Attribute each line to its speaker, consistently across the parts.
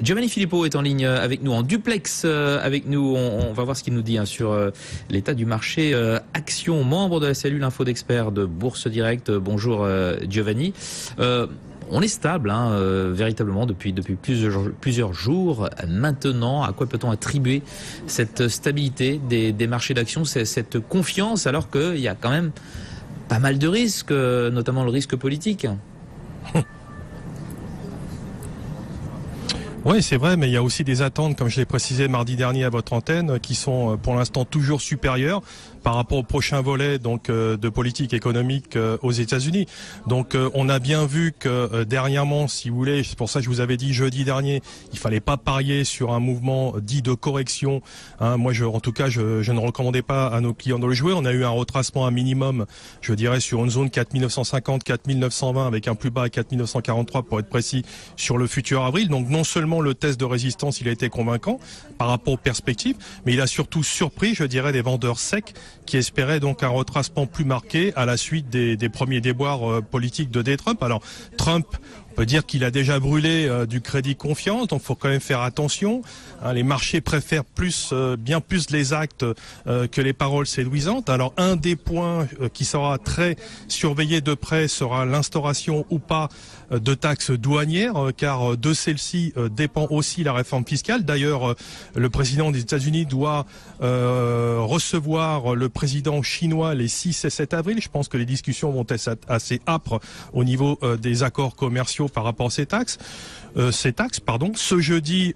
Speaker 1: Giovanni Filippo est en ligne avec nous, en duplex avec nous. On va voir ce qu'il nous dit sur l'état du marché actions, membre de la cellule info d'experts de Bourse Direct. Bonjour Giovanni. On est stable, véritablement, depuis plusieurs jours maintenant. À quoi peut-on attribuer cette stabilité des marchés d'actions, cette confiance, alors qu'il y a quand même pas mal de risques, notamment le risque politique?
Speaker 2: Oui, c'est vrai, mais il y a aussi des attentes, comme je l'ai précisé mardi dernier à votre antenne, qui sont pour l'instant toujours supérieures par rapport au prochain volet de politique économique aux États-Unis. Donc on a bien vu que dernièrement, si vous voulez, c'est pour ça que je vous avais dit jeudi dernier, il fallait pas parier sur un mouvement dit de correction. Moi, en tout cas, je ne recommandais pas à nos clients de le jouer. On a eu un retracement à minimum, je dirais, sur une zone 4950, 4920 avec un plus bas à 4943 pour être précis sur le futur avril. Donc non seulement le test de résistance, il a été convaincant par rapport aux perspectives, mais il a surtout surpris, je dirais, des vendeurs secs qui espéraient donc un retracement plus marqué à la suite des premiers déboires politiques de Trump. Alors Trump, on peut dire qu'il a déjà brûlé du crédit confiance, donc il faut quand même faire attention. Les marchés préfèrent bien plus les actes que les paroles séduisantes. Alors un des points qui sera très surveillé de près sera l'instauration ou pas de taxes douanières, car de celle-ci dépend aussi la réforme fiscale. D'ailleurs, le président des États-Unis doit recevoir le président chinois les 6 et 7 avril. Je pense que les discussions vont être assez âpres au niveau des accords commerciaux par rapport à ces taxes. Ce jeudi,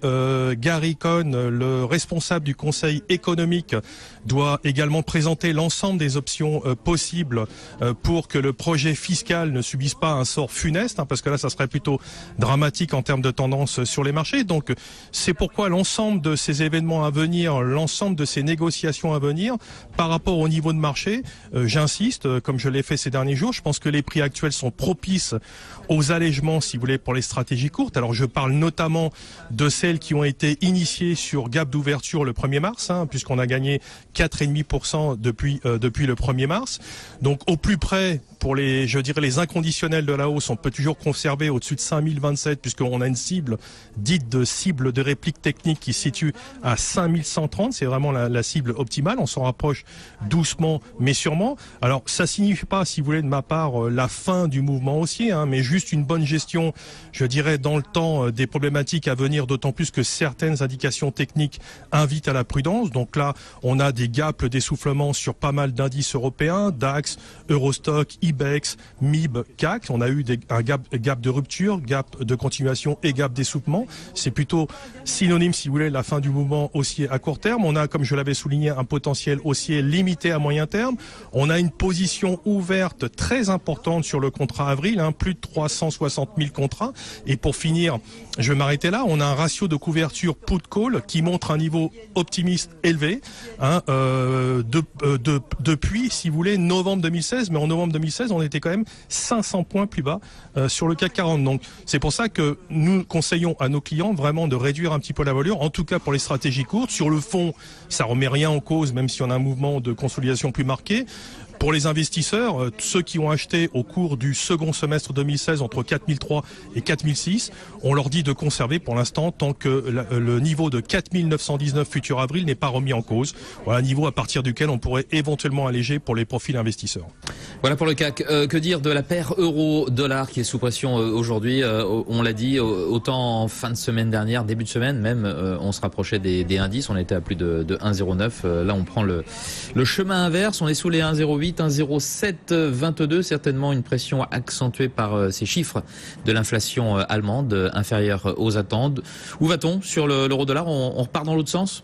Speaker 2: Gary Cohn, le responsable du Conseil économique, doit également présenter l'ensemble des options possibles pour que le projet fiscal ne subisse pas un sort funeste, parce que là, ça serait plutôt dramatique en termes de tendance sur les marchés. Donc, c'est pourquoi l'ensemble de ces événements à venir, l'ensemble de ces négociations à venir, par rapport au niveau de marché, j'insiste, comme je l'ai fait ces derniers jours, je pense que les prix actuels sont propices aux allègements, si vous voulez, pour les stratégies courtes. Alors, je parle notamment de celles qui ont été initiées sur gap d'ouverture le 1er mars, puisqu'on a gagné 4,5% depuis le 1er mars. Donc, au plus près, pour les inconditionnels de la hausse, on peut toujours conserver au-dessus de 5027, puisqu'on a une cible dite de cible de réplique technique qui se situe à 5130. C'est vraiment la cible optimale. On s'en rapproche doucement, mais sûrement. Alors, ça signifie pas, si vous voulez, de ma part, la fin du mouvement haussier, mais juste une bonne gestion, je dirais, dans le temps, des problématiques à venir, d'autant plus que certaines indications techniques invitent à la prudence. Donc là, on a des gaps d'essoufflement sur pas mal d'indices européens, DAX, Eurostock, IBEX, MIB, CAC. On a eu un gap de rupture, gap de continuation et gap d'essoufflement. C'est plutôt synonyme, si vous voulez, de la fin du mouvement haussier à court terme. On a, comme je l'avais souligné, un potentiel haussier limité à moyen terme. On a une position ouverte très importante sur le contrat avril, plus de 360 000 contrats. Et pour finir, je vais m'arrêter là. On a un ratio de couverture put-call qui montre un niveau optimiste élevé depuis, si vous voulez, novembre 2016. Mais en novembre 2016, on était quand même 500 points plus bas sur le CAC 40. Donc, c'est pour ça que nous conseillons à nos clients vraiment de réduire un petit peu la voilure, en tout cas pour les stratégies courtes. Sur le fond, ça remet rien en cause, même si on a un mouvement de consolidation plus marqué. Pour les investisseurs, ceux qui ont acheté au cours du second semestre 2016 entre 4003 et 4006, on leur dit de conserver pour l'instant tant que le niveau de 4919 futur avril n'est pas remis en cause. Voilà un niveau à partir duquel on pourrait éventuellement alléger pour les profils investisseurs.
Speaker 1: Voilà pour le CAC. Que dire de la paire euro-dollar qui est sous pression aujourd'hui? On l'a dit, autant en fin de semaine dernière, début de semaine même, on se rapprochait des indices. On était à plus de 1,09. Là, on prend le chemin inverse. On est sous les 1,08. 1,0722, certainement une pression accentuée par ces chiffres de l'inflation allemande inférieure aux attentes. Où va-t-on sur l'euro-dollar? On repart dans l'autre sens?